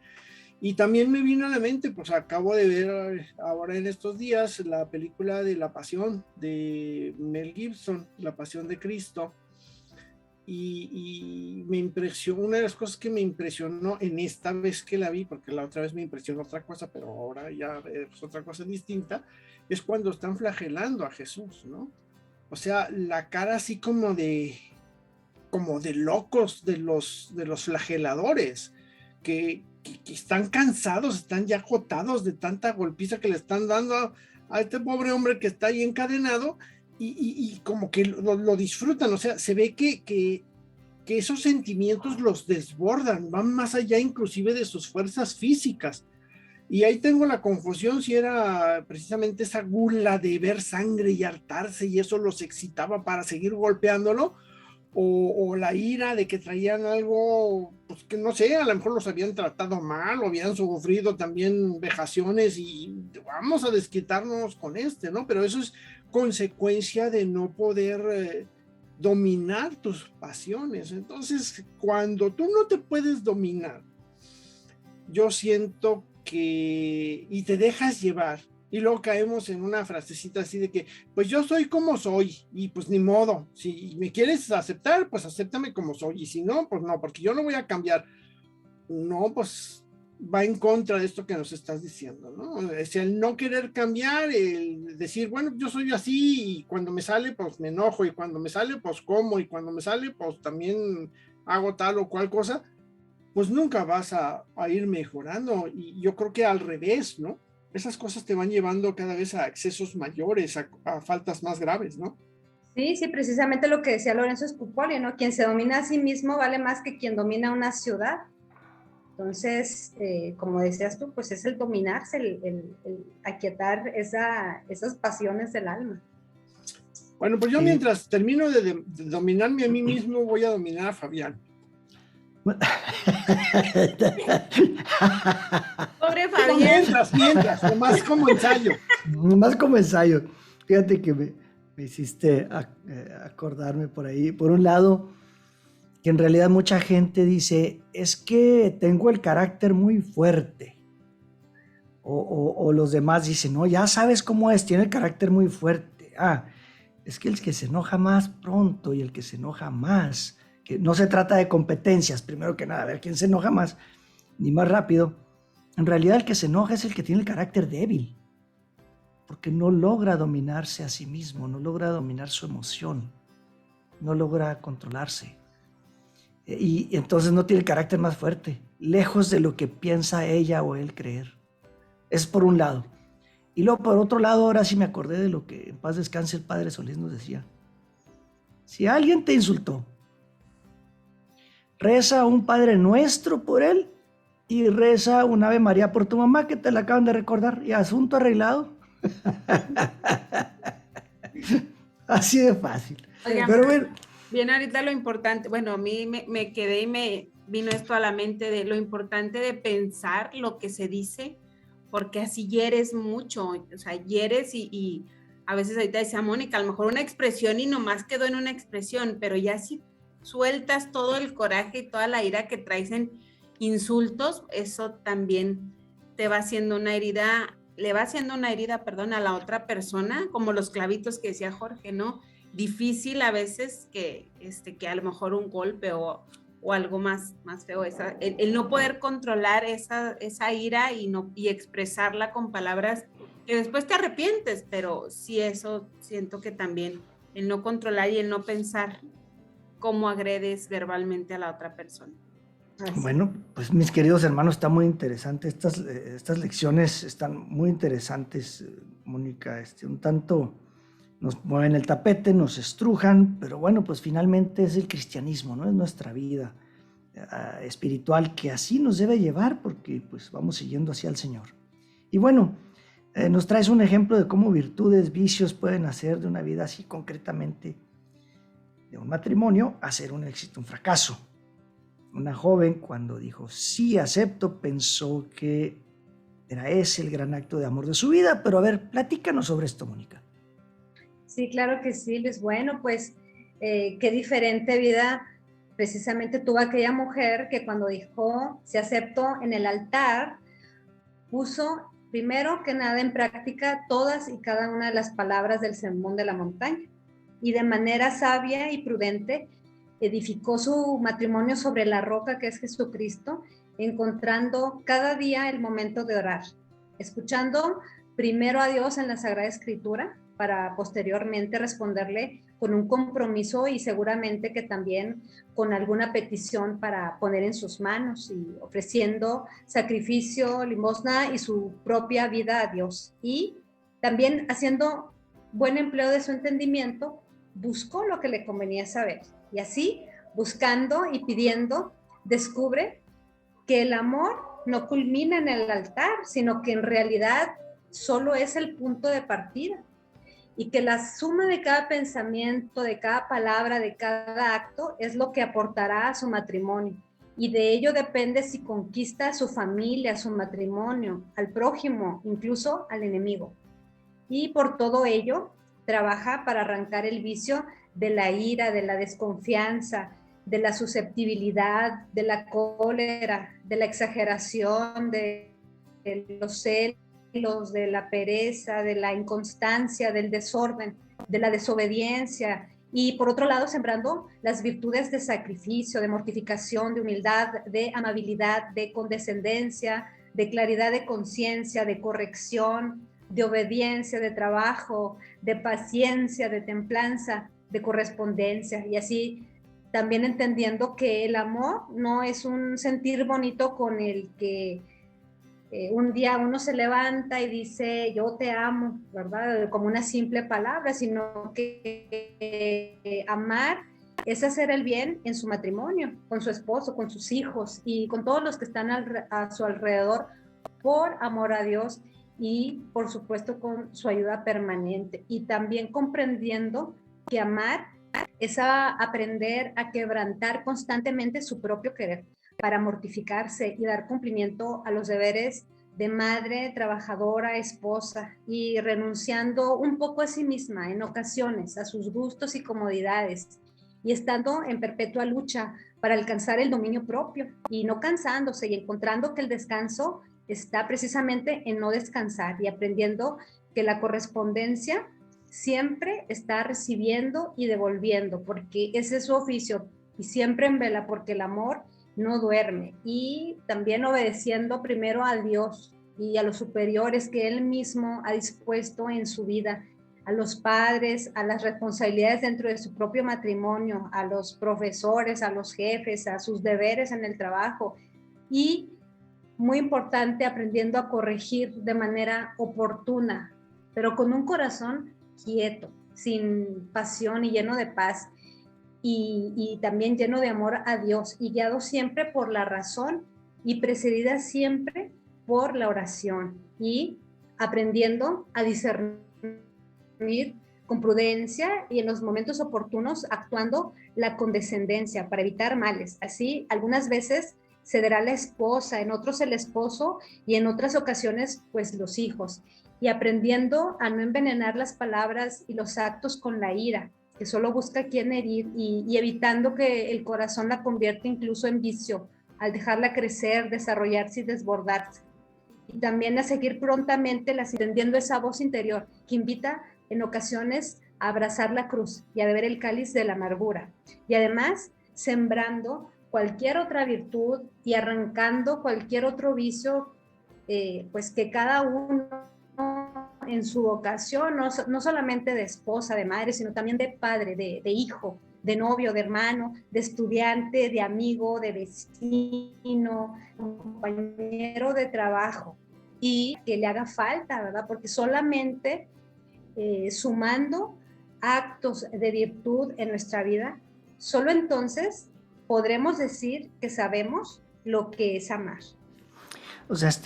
Speaker 1: Y también me vino a la mente, pues acabo de ver ahora en estos días la película de La Pasión de Mel Gibson, La Pasión de Cristo, y me impresionó, una de las cosas que me impresionó en esta vez que la vi, porque la otra vez me impresionó otra cosa, pero ahora ya es otra cosa distinta, es cuando están flagelando a Jesús, ¿no? O sea, la cara así como de locos de los flageladores, que están cansados, están ya agotados de tanta golpiza que le están dando a este pobre hombre que está ahí encadenado y como que lo disfrutan. O sea, se ve que esos sentimientos los desbordan, van más allá inclusive de sus fuerzas físicas. Y ahí tengo la confusión si era precisamente esa gula de ver sangre y hartarse y eso los excitaba para seguir golpeándolo, o la ira de que traían algo, pues que no sé, a lo mejor los habían tratado mal o habían sufrido también vejaciones y vamos a desquitarnos con ¿no? Pero eso es consecuencia de no poder dominar tus pasiones. Entonces, cuando tú no te puedes dominar, yo siento y te dejas llevar, y luego caemos en una frasecita así de que, pues yo soy como soy, y pues ni modo, si me quieres aceptar, pues acéptame como soy, y si no, pues no, porque yo no voy a cambiar. No, pues va en contra de esto que nos estás diciendo, ¿no? Es el no querer cambiar, el decir, bueno, yo soy así, y cuando me sale, pues me enojo, y cuando me sale, pues como, y cuando me sale, pues también hago tal o cual cosa, pues nunca vas a ir mejorando. Y yo creo que al revés, ¿no? Esas cosas te van llevando cada vez a excesos mayores, a faltas más graves, ¿no?
Speaker 5: Sí, precisamente lo que decía Lorenzo Scupoli, ¿no? Quien se domina a sí mismo vale más que quien domina una ciudad. Entonces, como decías tú, pues es el dominarse, el aquietar esas pasiones del alma.
Speaker 1: Bueno, pues yo mientras termino de dominarme a mí mismo, voy a dominar a Fabián.
Speaker 4: Pobre Fabián.
Speaker 1: Mientras, nomás como ensayo.
Speaker 3: Nomás como ensayo. Fíjate que me hiciste acordarme por ahí. Por un lado, que en realidad mucha gente dice, es que tengo el carácter muy fuerte. O los demás dicen, no, ya sabes cómo es, tiene el carácter muy fuerte. Es que el que se enoja más pronto y el que se enoja más, que no se trata de competencias, primero que nada, a ver quién se enoja más, ni más rápido. En realidad el que se enoja es el que tiene el carácter débil, porque no logra dominarse a sí mismo, no logra dominar su emoción, no logra controlarse. Y entonces no tiene el carácter más fuerte, lejos de lo que piensa ella o él creer. Es por un lado. Y luego por otro lado, ahora sí me acordé de lo que en paz descanse el padre Solís nos decía. Si alguien te insultó, reza un Padre Nuestro por él y reza un Ave María por tu mamá, que te la acaban de recordar, y asunto arreglado. Así de fácil.
Speaker 4: Oigan,
Speaker 3: Pero bueno,
Speaker 4: bien, ahorita lo importante, bueno, a mí me quedé y me vino esto a la mente de lo importante de pensar lo que se dice, porque así hieres mucho, o sea, hieres y a veces ahorita decía Mónica, a lo mejor una expresión y nomás quedó en una expresión, pero ya si sueltas todo el coraje y toda la ira que traes en insultos, eso también te va haciendo una herida, le va haciendo una herida, perdón, a la otra persona, como los clavitos que decía Jorge, ¿no? Difícil a veces que a lo mejor un golpe o algo más feo, el no poder controlar esa ira y expresarla con palabras que después te arrepientes, pero sí, eso siento que también el no controlar y el no pensar cómo agredes verbalmente a la otra persona.
Speaker 5: Así.
Speaker 3: bueno, pues mis queridos hermanos, está muy interesante. Estas lecciones están muy interesantes, Mónica. Un tanto nos mueven el tapete, nos estrujan, pero bueno, pues finalmente es el cristianismo, ¿no? Es nuestra vida espiritual que así nos debe llevar porque pues vamos siguiendo hacia el Señor. Y bueno, nos traes un ejemplo de cómo virtudes, vicios pueden hacer de una vida así concretamente, de un matrimonio, hacer un éxito, un fracaso. Una joven, cuando dijo sí acepto, pensó que era ese el gran acto de amor de su vida. Pero a ver, platícanos sobre esto, Mónica.
Speaker 5: Sí, claro que sí, Luis. Bueno, pues qué diferente vida precisamente tuvo aquella mujer que cuando dijo se aceptó en el altar, puso primero que nada en práctica todas y cada una de las palabras del Sermón de la Montaña, y de manera sabia y prudente edificó su matrimonio sobre la roca que es Jesucristo, encontrando cada día el momento de orar, escuchando primero a Dios en la Sagrada Escritura para posteriormente responderle con un compromiso y seguramente que también con alguna petición para poner en sus manos, y ofreciendo sacrificio, limosna y su propia vida a Dios. Y también haciendo buen empleo de su entendimiento, buscó lo que le convenía saber. Y así, buscando y pidiendo, descubre que el amor no culmina en el altar, sino que en realidad solo es el punto de partida. Y que la suma de cada pensamiento, de cada palabra, de cada acto, es lo que aportará a su matrimonio. Y de ello depende si conquista a su familia, a su matrimonio, al prójimo, incluso al enemigo. Y por todo ello, trabaja para arrancar el vicio de la ira, de la desconfianza, de la susceptibilidad, de la cólera, de la exageración, de los celos, de la pereza, de la inconstancia, del desorden, de la desobediencia. Y por otro lado, sembrando las virtudes de sacrificio, de mortificación, de humildad, de amabilidad, de condescendencia, de claridad de conciencia, de corrección, de obediencia, de trabajo, de paciencia, de templanza, de correspondencia. Y así también entendiendo que el amor no es un sentir bonito con el que un día uno se levanta y dice yo te amo, ¿verdad? Como una simple palabra, sino que amar es hacer el bien en su matrimonio, con su esposo, con sus hijos y con todos los que están a su alrededor, por amor a Dios y por supuesto con su ayuda permanente. Y también comprendiendo que amar es aprender a quebrantar constantemente su propio querer para mortificarse y dar cumplimiento a los deberes de madre, trabajadora, esposa, y renunciando un poco a sí misma en ocasiones, a sus gustos y comodidades, y estando en perpetua lucha para alcanzar el dominio propio y no cansándose, y encontrando que el descanso está precisamente en no descansar, y aprendiendo que la correspondencia siempre está recibiendo y devolviendo, porque ese es su oficio, y siempre en vela, porque el amor no duerme. Y también obedeciendo primero a Dios y a los superiores que Él mismo ha dispuesto en su vida, a los padres, a las responsabilidades dentro de su propio matrimonio, a los profesores, a los jefes, a sus deberes en el trabajo. Y muy importante, aprendiendo a corregir de manera oportuna, pero con un corazón quieto, sin pasión y lleno de paz, y también lleno de amor a Dios, y guiado siempre por la razón y precedida siempre por la oración y aprendiendo a discernir con prudencia y en los momentos oportunos actuando la condescendencia para evitar males. Así, algunas veces cederá la esposa, en otros el esposo y en otras ocasiones pues los hijos, y aprendiendo a no envenenar las palabras y los actos con la ira, que solo busca a quien herir, y evitando que el corazón la convierta incluso en vicio al dejarla crecer, desarrollarse y desbordarse. Y también a seguir prontamente entendiendo esa voz interior que invita en ocasiones a abrazar la cruz y a beber el cáliz de la amargura. Y además sembrando cualquier otra virtud y arrancando cualquier otro vicio, pues que cada uno en su vocación, no solamente de esposa, de madre, sino también de padre, de hijo, de novio, de hermano, de estudiante, de amigo, de vecino, compañero de trabajo, y que le haga falta, ¿verdad? Porque solamente sumando actos de virtud en nuestra vida, solo entonces podremos decir que sabemos lo que es amar.
Speaker 3: O sea, esa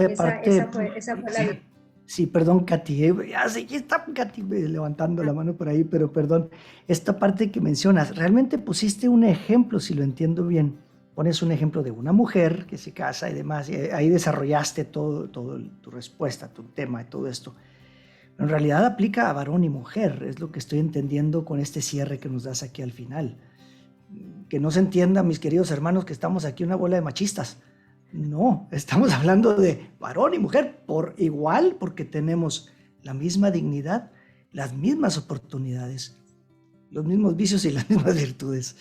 Speaker 3: fue la vida. Sí, perdón, Katy, ya sé que está Katy levantando la mano por ahí, pero perdón, esta parte que mencionas, realmente pusiste un ejemplo, si lo entiendo bien, pones un ejemplo de una mujer que se casa y demás, y ahí desarrollaste todo tu respuesta, tu tema y todo esto. En realidad aplica a varón y mujer, es lo que estoy entendiendo con este cierre que nos das aquí al final. Que no se entienda, mis queridos hermanos, que estamos aquí una bola de machistas. No, estamos hablando de varón y mujer por igual, porque tenemos la misma dignidad, las mismas oportunidades, los mismos vicios y las mismas virtudes.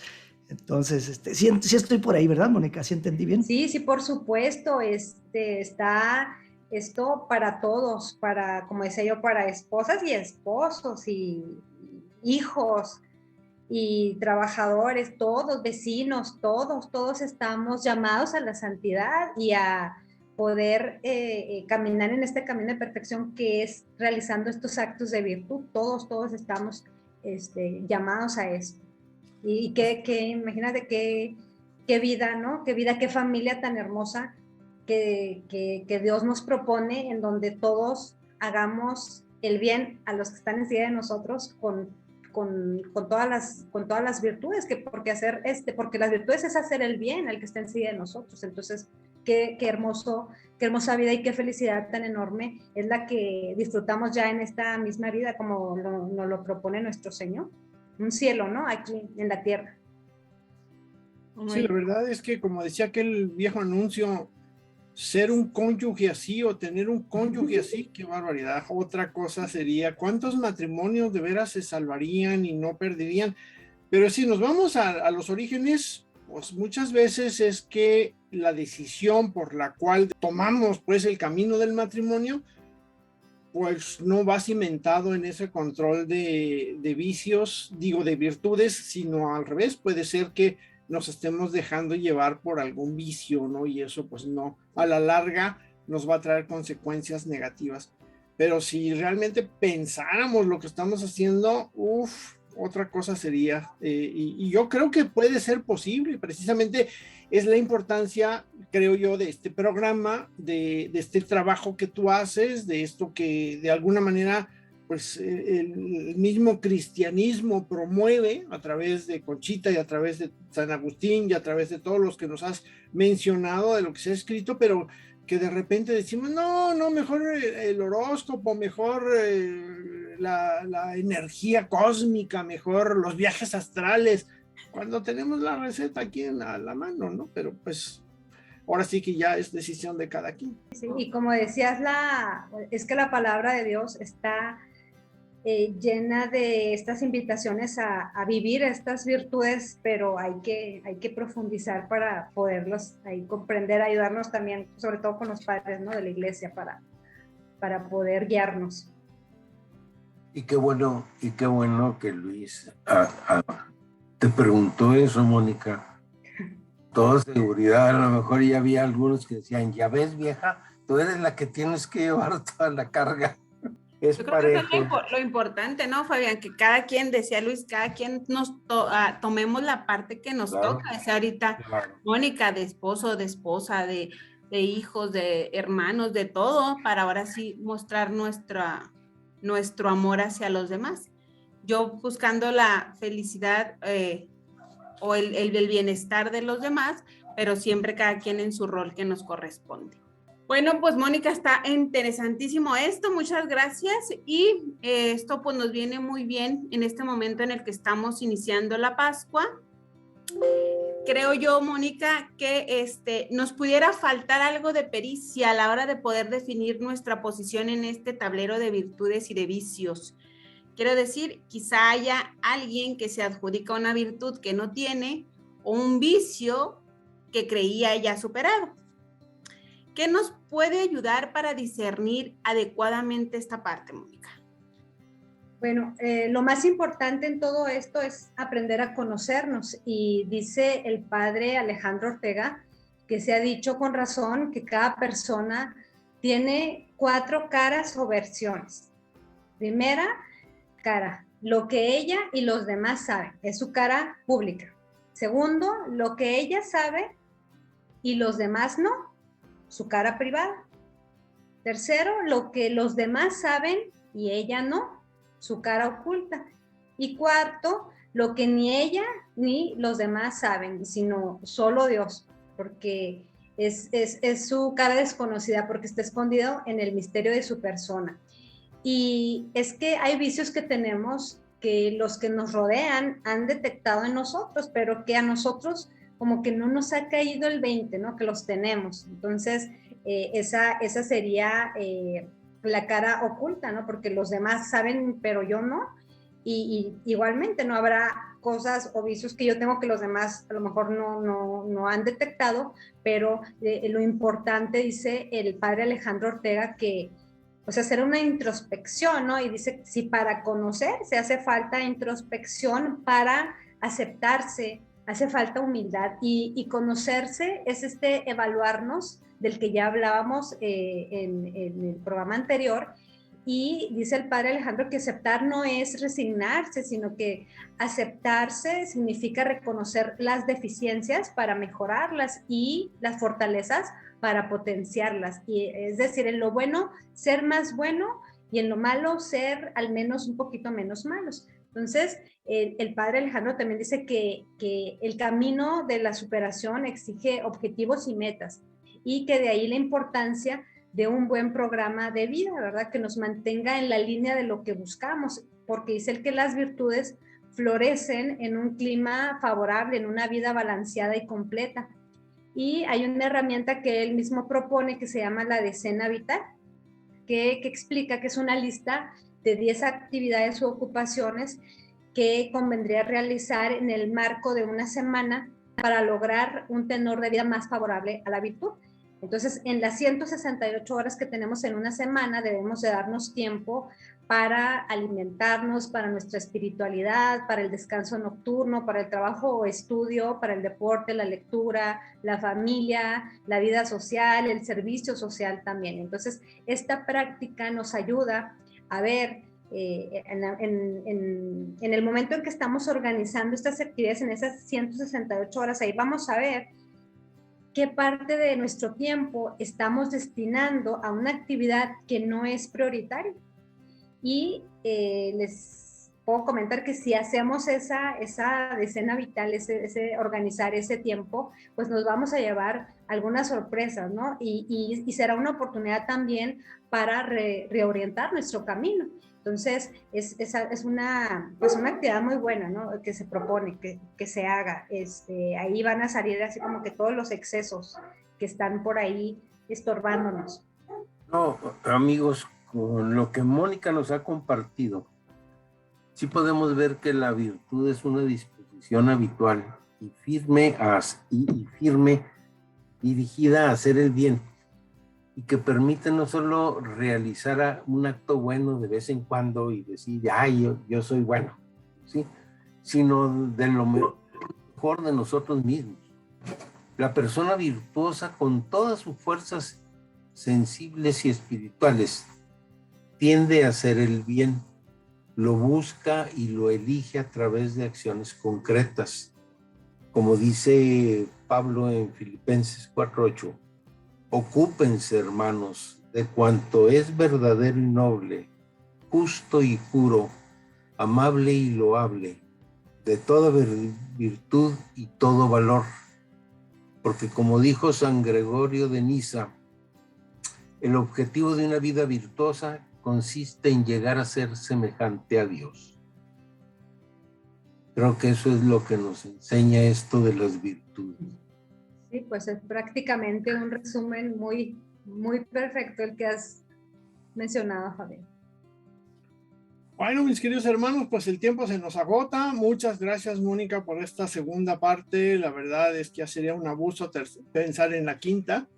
Speaker 3: Entonces, sí estoy por ahí, ¿verdad, Mónica? ¿Sí entendí bien?
Speaker 5: Sí, por supuesto. Está esto para todos, para, como decía yo, para esposas y esposos y hijos y trabajadores, todos, vecinos, todos estamos llamados a la santidad y a poder caminar en este camino de perfección que es realizando estos actos de virtud. Todos estamos llamados a esto. Y imagínate qué vida, ¿no? Qué vida, qué familia tan hermosa que Dios nos propone, en donde todos hagamos el bien a los que están encima de nosotros con todas las virtudes, porque las virtudes es hacer el bien al que está encima de nosotros. Entonces, qué hermosa vida y qué felicidad tan enorme es la que disfrutamos ya en esta misma vida, como nos lo propone nuestro Señor. Un cielo, ¿no? Aquí en la tierra.
Speaker 1: Sí, la verdad es que, como decía aquel viejo anuncio, ser un cónyuge así o tener un cónyuge así, qué barbaridad. Otra cosa sería, ¿cuántos matrimonios de veras se salvarían y no perderían? Pero si nos vamos a los orígenes, pues muchas veces es que la decisión por la cual tomamos pues el camino del matrimonio, pues no va cimentado en ese control de vicios, de virtudes, sino al revés. Puede ser que nos estemos dejando llevar por algún vicio, ¿no? Y eso pues no, a la larga nos va a traer consecuencias negativas. Pero si realmente pensáramos lo que estamos haciendo, otra cosa sería. Y yo creo que puede ser posible. Precisamente es la importancia, creo yo, de este programa, de este trabajo que tú haces, de esto que de alguna manera pues el mismo cristianismo promueve a través de Conchita y a través de San Agustín y a través de todos los que nos has mencionado de lo que se ha escrito, pero que de repente decimos, no, mejor el horóscopo, mejor la energía cósmica, mejor los viajes astrales, cuando tenemos la receta aquí a la mano, ¿no? Pero pues ahora sí que ya es decisión de cada quien.
Speaker 5: Sí, y como decías, es que la palabra de Dios está llena de estas invitaciones a vivir estas virtudes, pero hay que profundizar para poderlos ahí comprender, ayudarnos también, sobre todo con los padres, ¿no?, de la iglesia, para poder guiarnos.
Speaker 2: Y qué bueno que Luis te preguntó eso, Mónica. Toda seguridad, a lo mejor ya había algunos que decían, ya ves, vieja, tú eres la que tienes que llevar toda la carga.
Speaker 4: Yo creo que es lo importante, ¿no, Fabián? Que cada quien, decía Luis, cada quien tomemos la parte que nos toca. O sea, ahorita, claro. Mónica, de esposo, de esposa, de de hijos, de hermanos, de todo, para ahora sí mostrar nuestro amor hacia los demás. Yo buscando la felicidad o el bienestar de los demás, pero siempre cada quien en su rol que nos corresponde. Bueno, pues Mónica, está interesantísimo esto, muchas gracias, y esto pues nos viene muy bien en este momento en el que estamos iniciando la Pascua. Creo yo, Mónica, que nos pudiera faltar algo de pericia a la hora de poder definir nuestra posición en este tablero de virtudes y de vicios. Quiero decir, quizá haya alguien que se adjudica una virtud que no tiene o un vicio que creía ya superado. ¿Qué nos puede ayudar para discernir adecuadamente esta parte, Mónica?
Speaker 5: Bueno, lo más importante en todo esto es aprender a conocernos, y dice el padre Alejandro Ortega que se ha dicho con razón que cada persona tiene 4 caras o versiones. Primera cara, lo que ella y los demás saben, es su cara pública. Segundo, lo que ella sabe y los demás no, su cara privada. Tercero, lo que los demás saben y ella no, su cara oculta. Y cuarto, lo que ni ella ni los demás saben, sino solo Dios, porque es su cara desconocida, porque está escondido en el misterio de su persona. Y es que hay vicios que tenemos que los que nos rodean han detectado en nosotros, pero que a nosotros como que no nos ha caído el 20, ¿no? Que los tenemos. Entonces, esa sería la cara oculta, ¿no? Porque los demás saben, pero yo no. Y igualmente no habrá cosas o vicios que yo tengo que los demás a lo mejor no han detectado, pero lo importante, dice el padre Alejandro Ortega, que o sea, hacer una introspección, ¿no? Y dice, si para conocerse hace falta introspección, para aceptarse hace falta humildad, y conocerse es evaluarnos del que ya hablábamos en el programa anterior. Y dice el padre Alejandro que aceptar no es resignarse, sino que aceptarse significa reconocer las deficiencias para mejorarlas y las fortalezas para potenciarlas. Y es decir, en lo bueno ser más bueno y en lo malo ser al menos un poquito menos malos. Entonces, el padre Alejandro también dice que el camino de la superación exige objetivos y metas, y que de ahí la importancia de un buen programa de vida, ¿verdad? Que nos mantenga en la línea de lo que buscamos, porque dice él que las virtudes florecen en un clima favorable, en una vida balanceada y completa. Y hay una herramienta que él mismo propone que se llama la decena vital, que explica que es una lista de 10 actividades u ocupaciones que convendría realizar en el marco de una semana para lograr un tenor de vida más favorable a la virtud. Entonces, en las 168 horas que tenemos en una semana, debemos de darnos tiempo para alimentarnos, para nuestra espiritualidad, para el descanso nocturno, para el trabajo o estudio, para el deporte, la lectura, la familia, la vida social, el servicio social también. Entonces, esta práctica nos ayuda a ver en el momento en que estamos organizando estas actividades en esas 168 horas, ahí vamos a ver qué parte de nuestro tiempo estamos destinando a una actividad que no es prioritaria. Y les puedo comentar que si hacemos esa decena vital, ese organizar ese tiempo, pues nos vamos a llevar algunas sorpresas, ¿no? Y será una oportunidad también para reorientar nuestro camino. Entonces, es una actividad muy buena, ¿no? Que se propone, que se haga. Ahí van a salir así como que todos los excesos que están por ahí estorbándonos.
Speaker 2: No, amigos, con lo que Mónica nos ha compartido, sí podemos ver que la virtud es una disposición habitual y firme dirigida a hacer el bien, y que permite no solo realizar un acto bueno de vez en cuando y decir, ay, yo soy bueno, ¿sí? Sino de lo mejor de nosotros mismos. La persona virtuosa, con todas sus fuerzas sensibles y espirituales, tiende a hacer el bien, lo busca y lo elige a través de acciones concretas. Como dice Pablo en Filipenses 4:8, Ocúpense, hermanos, de cuanto es verdadero y noble, justo y puro, amable y loable, de toda virtud y todo valor. Porque como dijo San Gregorio de Niza, el objetivo de una vida virtuosa consiste en llegar a ser semejante a Dios. Creo que eso es lo que nos enseña esto de las virtudes.
Speaker 5: Sí, pues es prácticamente un resumen muy, muy perfecto el que has mencionado, Fabián.
Speaker 1: Bueno, mis queridos hermanos, pues el tiempo se nos agota. Muchas gracias, Mónica, por esta segunda parte. La verdad es que ya sería un abuso pensar en la quinta.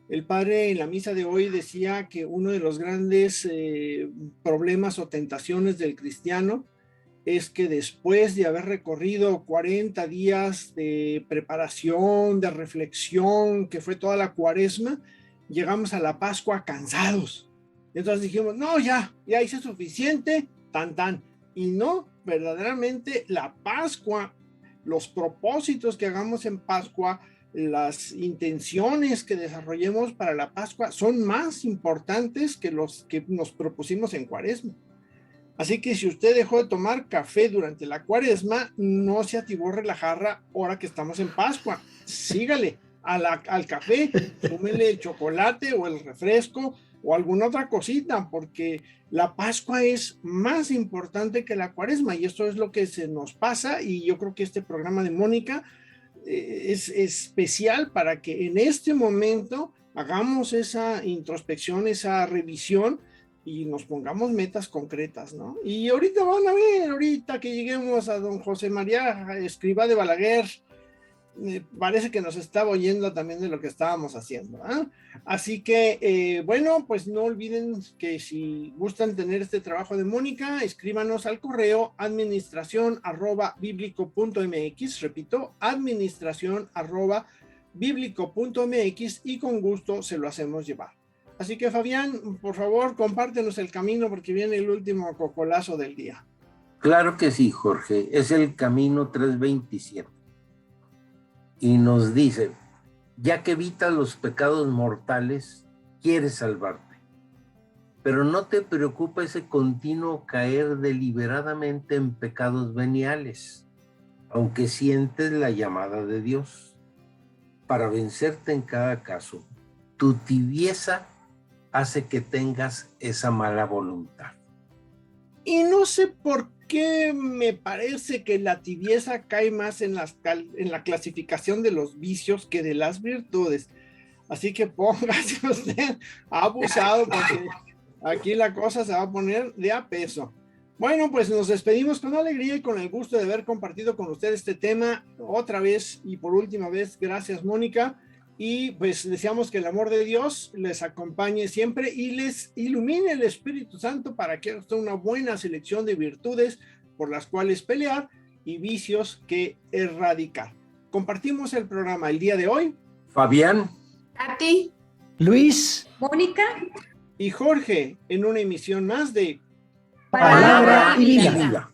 Speaker 1: El padre en la misa de hoy decía que uno de los grandes problemas o tentaciones del cristiano es que después de haber recorrido 40 días de preparación, de reflexión, que fue toda la cuaresma, llegamos a la Pascua cansados. Entonces dijimos, no, ya hice suficiente, tan. Y no, verdaderamente la Pascua, los propósitos que hagamos en Pascua, las intenciones que desarrollemos para la Pascua son más importantes que los que nos propusimos en Cuaresma. Así que si usted dejó de tomar café durante la Cuaresma, no se atiborre la jarra ahora que estamos en Pascua. Sígale al café, súmele el chocolate o el refresco o alguna otra cosita, porque la Pascua es más importante que la Cuaresma y esto es lo que se nos pasa. Y yo creo que este programa de Mónica es especial para que en este momento hagamos esa introspección, esa revisión y nos pongamos metas concretas, ¿no? Y ahorita van a ver, ahorita que lleguemos a don José María Escrivá de Balaguer, parece que nos estaba oyendo también de lo que estábamos haciendo, ¿eh? Así que, bueno, pues no olviden que si gustan tener este trabajo de Mónica, escríbanos al correo administracion@biblico.mx, repito, administracion@biblico.mx y con gusto se lo hacemos llevar. Así que, Fabián, por favor, compártenos el camino porque viene el último cocolazo del día.
Speaker 2: Claro que sí, Jorge, es el camino 327. Y nos dice, ya que evitas los pecados mortales, quieres salvarte. Pero no te preocupa ese continuo caer deliberadamente en pecados veniales, aunque sientes la llamada de Dios. Para vencerte en cada caso, tu tibieza hace que tengas esa mala voluntad.
Speaker 1: Y no sé por qué me parece que la tibieza cae más en la clasificación de los vicios que de las virtudes. Así que póngase usted abusado porque aquí la cosa se va a poner de a peso. Bueno, pues nos despedimos con alegría y con el gusto de haber compartido con usted este tema otra vez y por última vez. Gracias, Mónica. Y pues deseamos que el amor de Dios les acompañe siempre y les ilumine el Espíritu Santo para que hagan una buena selección de virtudes por las cuales pelear y vicios que erradicar. Compartimos el programa el día de hoy.
Speaker 2: Fabián,
Speaker 4: Katy,
Speaker 3: Luis,
Speaker 5: Mónica
Speaker 1: y Jorge en una emisión más de
Speaker 3: Palabra y Vida.